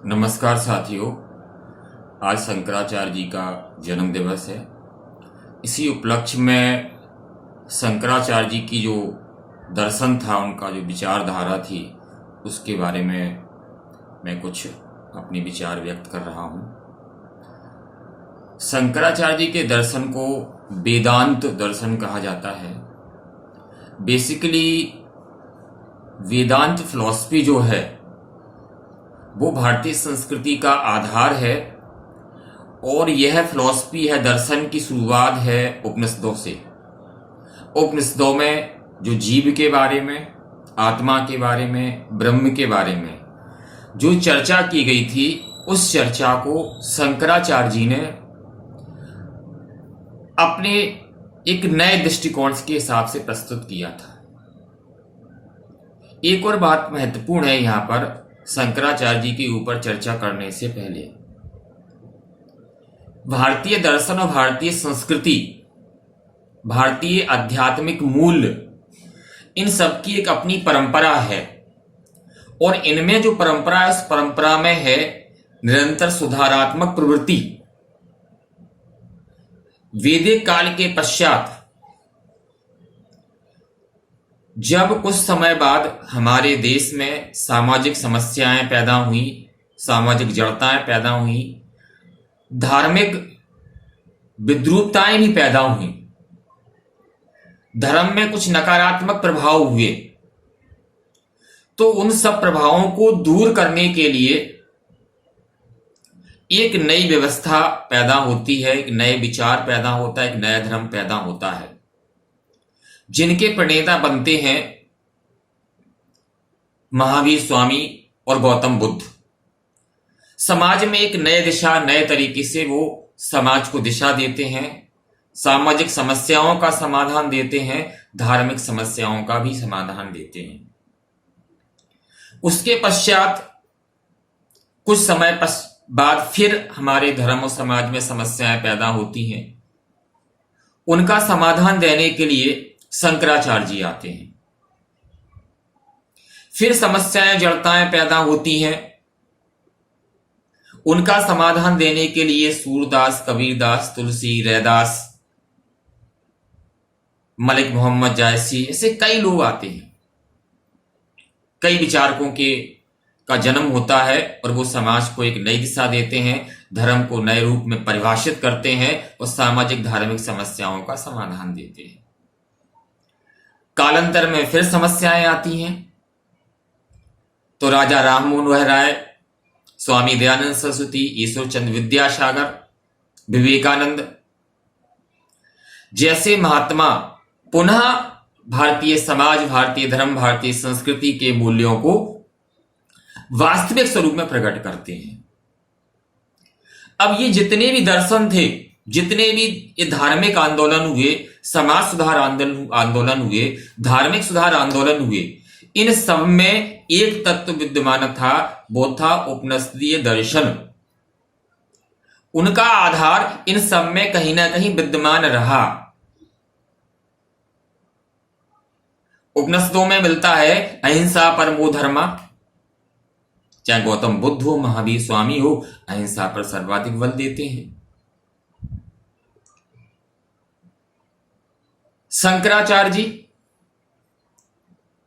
नमस्कार साथियों। आज शंकराचार्य जी का जन्म दिवस है। इसी उपलक्ष्य में शंकराचार्य जी की जो दर्शन था, उनका जो विचारधारा थी, उसके बारे में मैं कुछ अपने विचार व्यक्त कर रहा हूँ। शंकराचार्य जी के दर्शन को वेदांत दर्शन कहा जाता है। बेसिकली वेदांत फिलॉसफी जो है वो भारतीय संस्कृति का आधार है और यह फिलॉसफी है, दर्शन की शुरुआत है उपनिषदों से। उपनिषदों में जो जीव के बारे में, आत्मा के बारे में, ब्रह्म के बारे में जो चर्चा की गई थी, उस चर्चा को शंकराचार्य जी ने अपने एक नए दृष्टिकोण के हिसाब से प्रस्तुत किया था। एक और बात महत्वपूर्ण है यहाँ पर शंकराचार्य जी के ऊपर चर्चा करने से पहले, भारतीय दर्शन और भारतीय संस्कृति, भारतीय आध्यात्मिक मूल्य, इन सब की एक अपनी परंपरा है और इनमें जो परंपरा है, उस परंपरा में है निरंतर सुधारात्मक प्रवृत्ति। वैदिक काल के पश्चात जब कुछ समय बाद हमारे देश में सामाजिक समस्याएं पैदा हुई, सामाजिक जड़ताएं पैदा हुई, धार्मिक विद्रूपताएं भी पैदा हुई, धर्म में कुछ नकारात्मक प्रभाव हुए, तो उन सब प्रभावों को दूर करने के लिए एक नई व्यवस्था पैदा होती है, एक नए विचार पैदा होता है, एक नया धर्म पैदा होता है, जिनके प्रणेता बनते हैं महावीर स्वामी और गौतम बुद्ध। समाज में एक नए दिशा, नए तरीके से वो समाज को दिशा देते हैं, सामाजिक समस्याओं का समाधान देते हैं, धार्मिक समस्याओं का भी समाधान देते हैं। उसके पश्चात कुछ समय बाद फिर हमारे धर्म और समाज में समस्याएं पैदा होती हैं। उनका समाधान देने के लिए शंकराचार्य जी आते हैं। फिर समस्याएं, जड़ताएं पैदा होती हैं। उनका समाधान देने के लिए सूरदास, कबीरदास, तुलसी, रैदास, मलिक मोहम्मद जायसी, ऐसे कई लोग आते हैं। कई विचारकों का जन्म होता है और वो समाज को एक नई दिशा देते हैं, धर्म को नए रूप में परिभाषित करते हैं और सामाजिक धार्मिक समस्याओं का समाधान देते हैं। कालांतर में फिर समस्याएं आती हैं, तो राजा राममोहन राय, स्वामी दयानंद सरस्वती, ईश्वर चंद्र विद्यासागर, विवेकानंद जैसे महात्मा पुनः भारतीय समाज, भारतीय धर्म, भारतीय संस्कृति के मूल्यों को वास्तविक स्वरूप में प्रकट करते हैं। अब ये जितने भी दर्शन थे, जितने भी ये धार्मिक आंदोलन हुए, समाज सुधार आंदोलन हुए, धार्मिक सुधार आंदोलन हुए, इन सब में एक तत्व विद्यमान था, वो था उपनिषदीय दर्शन। उनका आधार इन सब में कहीं ना कहीं विद्यमान रहा। उपनिषदों में मिलता है अहिंसा परमो धर्मा, चाहे गौतम बुद्ध हो, महावीर स्वामी हो, अहिंसा पर सर्वाधिक बल देते हैं। शंकराचार्य जी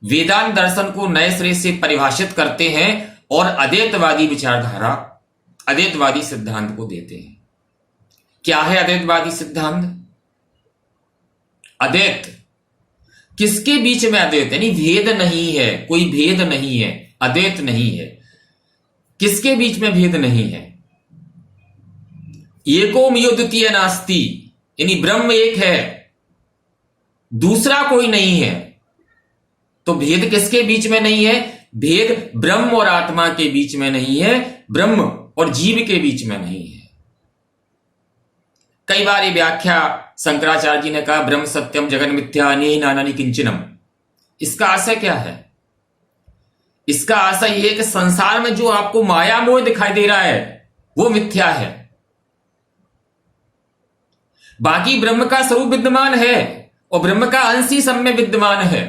वेदांत दर्शन को नए सिरे से परिभाषित करते हैं और अद्वैतवादी विचारधारा, अद्वैतवादी सिद्धांत को देते हैं। क्या है अद्वैतवादी सिद्धांत? अद्वैत, किसके बीच में अद्वैत? यानी भेद नहीं है, कोई भेद नहीं है, अद्वैत नहीं है। किसके बीच में भेद नहीं है? एकोमयो द्वितीय नास्ति, यानी ब्रह्म एक है, दूसरा कोई नहीं है। तो भेद किसके बीच में नहीं है? भेद ब्रह्म और आत्मा के बीच में नहीं है, ब्रह्म और जीव के बीच में नहीं है। कई बार ये व्याख्या शंकराचार्य जी ने कहा, ब्रह्म सत्यम जगन मिथ्या नेहि नानानि किंचनम। इसका आशय क्या है? इसका आशय यह है कि संसार में जो आपको माया मोह दिखाई दे रहा है वो मिथ्या है, बाकी ब्रह्म का स्वरूप विद्यमान है और ब्रह्म का अंश ही सब में विद्यमान है।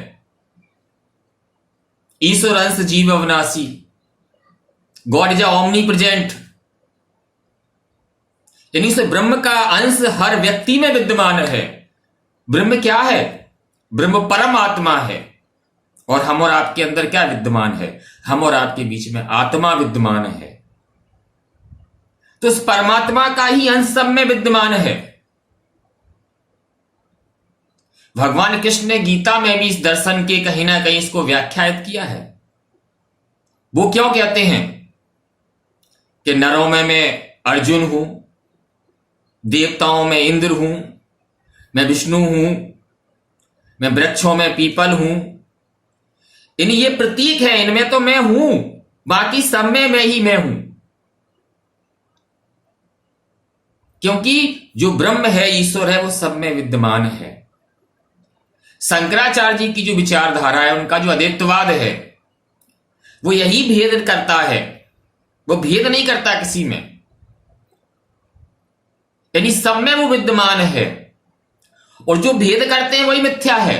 ईश्वर अंश जीव अविनाशी, गॉड इज ऑमनी प्रेजेंट, यानी से ब्रह्म का अंश हर व्यक्ति में विद्यमान है। ब्रह्म क्या है? ब्रह्म परम आत्मा है। और हम और आपके अंदर क्या विद्यमान है? हम और आपके बीच में आत्मा विद्यमान है। तो इस परमात्मा का ही अंश सब में विद्यमान है। भगवान कृष्ण ने गीता में भी इस दर्शन के कहीं ना कहीं इसको व्याख्यायित किया है। वो क्यों कहते हैं कि नरों में मैं अर्जुन हूं, देवताओं में इंद्र हूं, मैं विष्णु हूं, मैं वृक्षों में पीपल हूं, इन ये प्रतीक है, इनमें तो मैं हूं, बाकी सब में मैं ही मैं हूं। क्योंकि जो ब्रह्म है, ईश्वर है, वो सब में विद्यमान है। शंकराचार्य जी की जो विचारधारा है, उनका जो अद्वैतवाद है, वो यही भेद करता है। वो भेद नहीं करता किसी में, यानी सब में वो विद्यमान है। और जो भेद करते हैं वही मिथ्या है।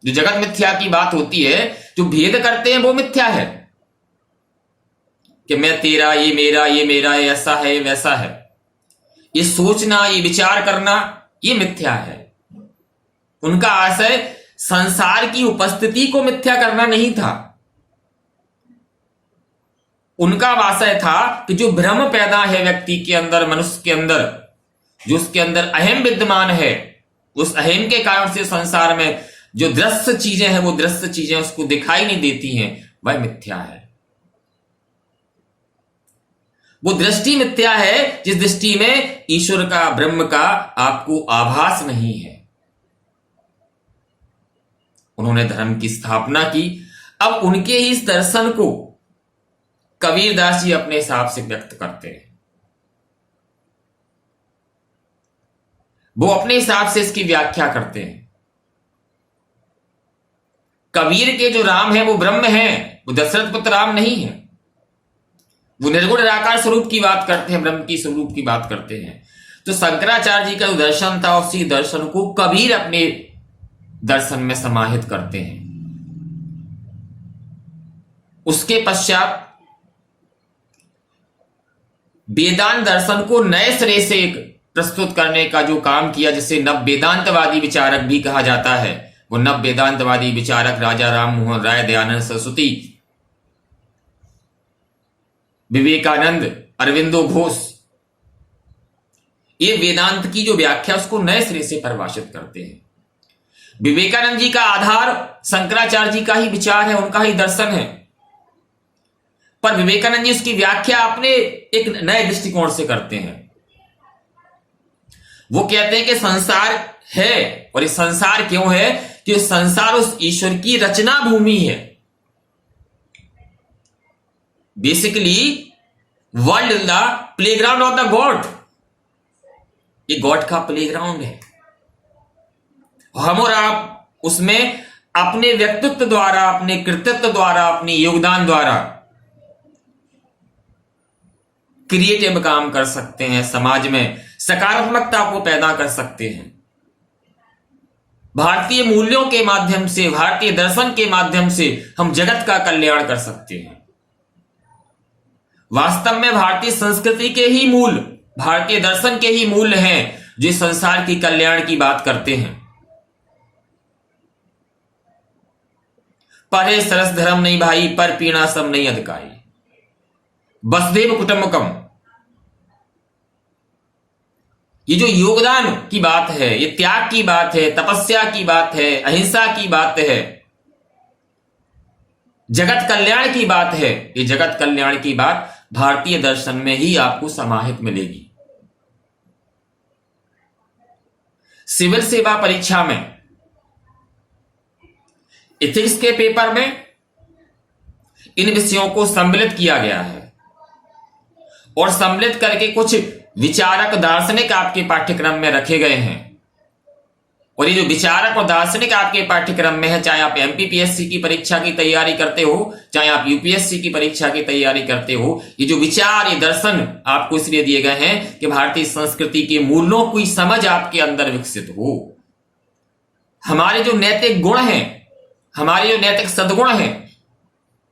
जो जगत मिथ्या की बात होती है, जो भेद करते हैं वो मिथ्या है कि मैं तेरा, ये मेरा, ये मेरा, ये ऐसा है, ये वैसा है। ये सोचना, ये विचार करना, ये मिथ्या है। उनका आशय संसार की उपस्थिति को मिथ्या करना नहीं था। उनका आशय था कि जो भ्रम पैदा है व्यक्ति के अंदर, मनुष्य के अंदर, जो उसके अंदर अहम विद्यमान है, उस अहम के कारण से संसार में जो दृश्य चीजें हैं, वो दृश्य चीजें उसको दिखाई नहीं देती हैं, वह मिथ्या है। वो दृष्टि मिथ्या है जिस दृष्टि में ईश्वर का, ब्रह्म का आपको आभास नहीं है। उन्होंने धर्म की स्थापना की। अब उनके ही इस दर्शन को कबीरदास जी अपने हिसाब से व्यक्त करते हैं। वो अपने हिसाब से इसकी व्याख्या करते हैं। कबीर के जो राम है वो ब्रह्म है, वो दशरथ पुत्र राम नहीं है। वो निर्गुण निराकार स्वरूप की बात करते हैं, ब्रह्म की स्वरूप की बात करते हैं। तो शंकराचार्य जी का जो दर्शन था, उसी दर्शन को कबीर अपने दर्शन में समाहित करते हैं। उसके पश्चात वेदांत दर्शन को नए सिरे से एक प्रस्तुत करने का जो काम किया, जिसे नव वेदांतवादी विचारक भी कहा जाता है, वो नव वेदांतवादी विचारक राजा राम मोहन राय, दयानंद सरस्वती, विवेकानंद, अरविंदो घोष, ये वेदांत की जो व्याख्या उसको नए सिरे से परिभाषित करते हैं। विवेकानंद जी का आधार शंकराचार्य जी का ही विचार है, उनका ही दर्शन है, पर विवेकानंद जी उसकी व्याख्या अपने एक नए दृष्टिकोण से करते हैं। वो कहते हैं कि संसार है, और ये संसार क्यों है? कि संसार उस ईश्वर की रचना भूमि है। Basically world is the playground of the God. ये गॉड का प्लेग्राउंड है। हम और आप उसमें अपने व्यक्तित्व द्वारा, अपने कृतित्व द्वारा, अपने योगदान द्वारा क्रिएटिव काम कर सकते हैं, समाज में सकारात्मकता को पैदा कर सकते हैं। भारतीय मूल्यों के माध्यम से, भारतीय दर्शन के माध्यम से हम जगत का कल्याण कर सकते हैं। वास्तव में भारतीय संस्कृति के ही मूल, भारतीय दर्शन के ही मूल हैं जो संसार की कल्याण की बात करते हैं। परे सरस धर्म नहीं भाई, पर पीणा सम नहीं अधिकारी, वसुधैव कुटुंबकम। ये जो योगदान की बात है, ये त्याग की बात है, तपस्या की बात है, अहिंसा की बात है, जगत कल्याण की बात है। ये जगत कल्याण की बात भारतीय दर्शन में ही आपको समाहित मिलेगी। सिविल सेवा परीक्षा में, इथिक्स के पेपर में इन विषयों को सम्मिलित किया गया है, और सम्मिलित करके कुछ विचारक दार्शनिक आपके पाठ्यक्रम में रखे गए हैं। और ये जो विचारक और दार्शनिक आपके पाठ्यक्रम में है, चाहे आप एमपीपीएससी की परीक्षा की तैयारी करते हो, चाहे आप यूपीएससी की परीक्षा की तैयारी करते हो, ये जो विचार, ये दर्शन आपको इसलिए दिए गए हैं कि भारतीय संस्कृति के मूल्यों की समझ आपके अंदर विकसित हो। हमारे जो नैतिक गुण हैं, हमारे जो नैतिक सद्गुण हैं,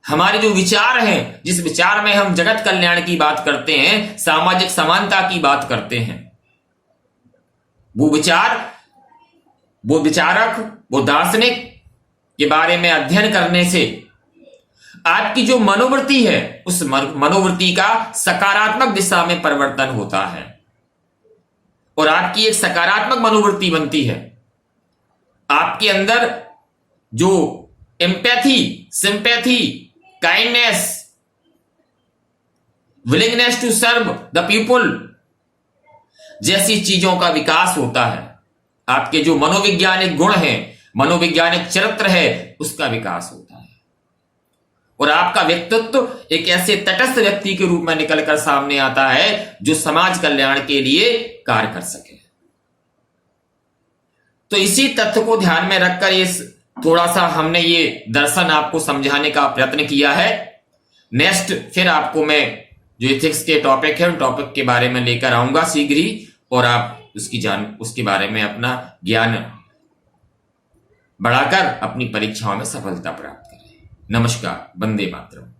हमारे जो विचार हैं, जिस विचार में हम जगत कल्याण की बात करते हैं, सामाजिक समानता की बात करते हैं, वो विचारक, वो दार्शनिक के बारे में अध्ययन करने से आपकी जो मनोवृत्ति है, उस मनोवृत्ति का सकारात्मक दिशा में परिवर्तन होता है और आपकी एक सकारात्मक मनोवृत्ति बनती है। आपके अंदर जो empathy, sympathy, kindness, willingness to serve the people जैसी चीजों का विकास होता है। आपके जो मनोवैज्ञानिक गुण हैं, मनोवैज्ञानिक चरित्र है, उसका विकास होता है और आपका व्यक्तित्व एक ऐसे तटस्थ व्यक्ति के रूप में निकलकर सामने आता है जो समाज कल्याण के लिए कार्य कर सके। तो इसी तथ्य को ध्यान में रखकर इस थोड़ा सा हमने ये दर्शन आपको समझाने का प्रयत्न किया है। नेक्स्ट फिर आपको मैं जो एथिक्स के टॉपिक है, उन टॉपिक के बारे में लेकर आऊंगा शीघ्र ही, और आप उसके बारे में अपना ज्ञान बढ़ाकर अपनी परीक्षाओं में सफलता प्राप्त करें। नमस्कार, वंदे मातरम।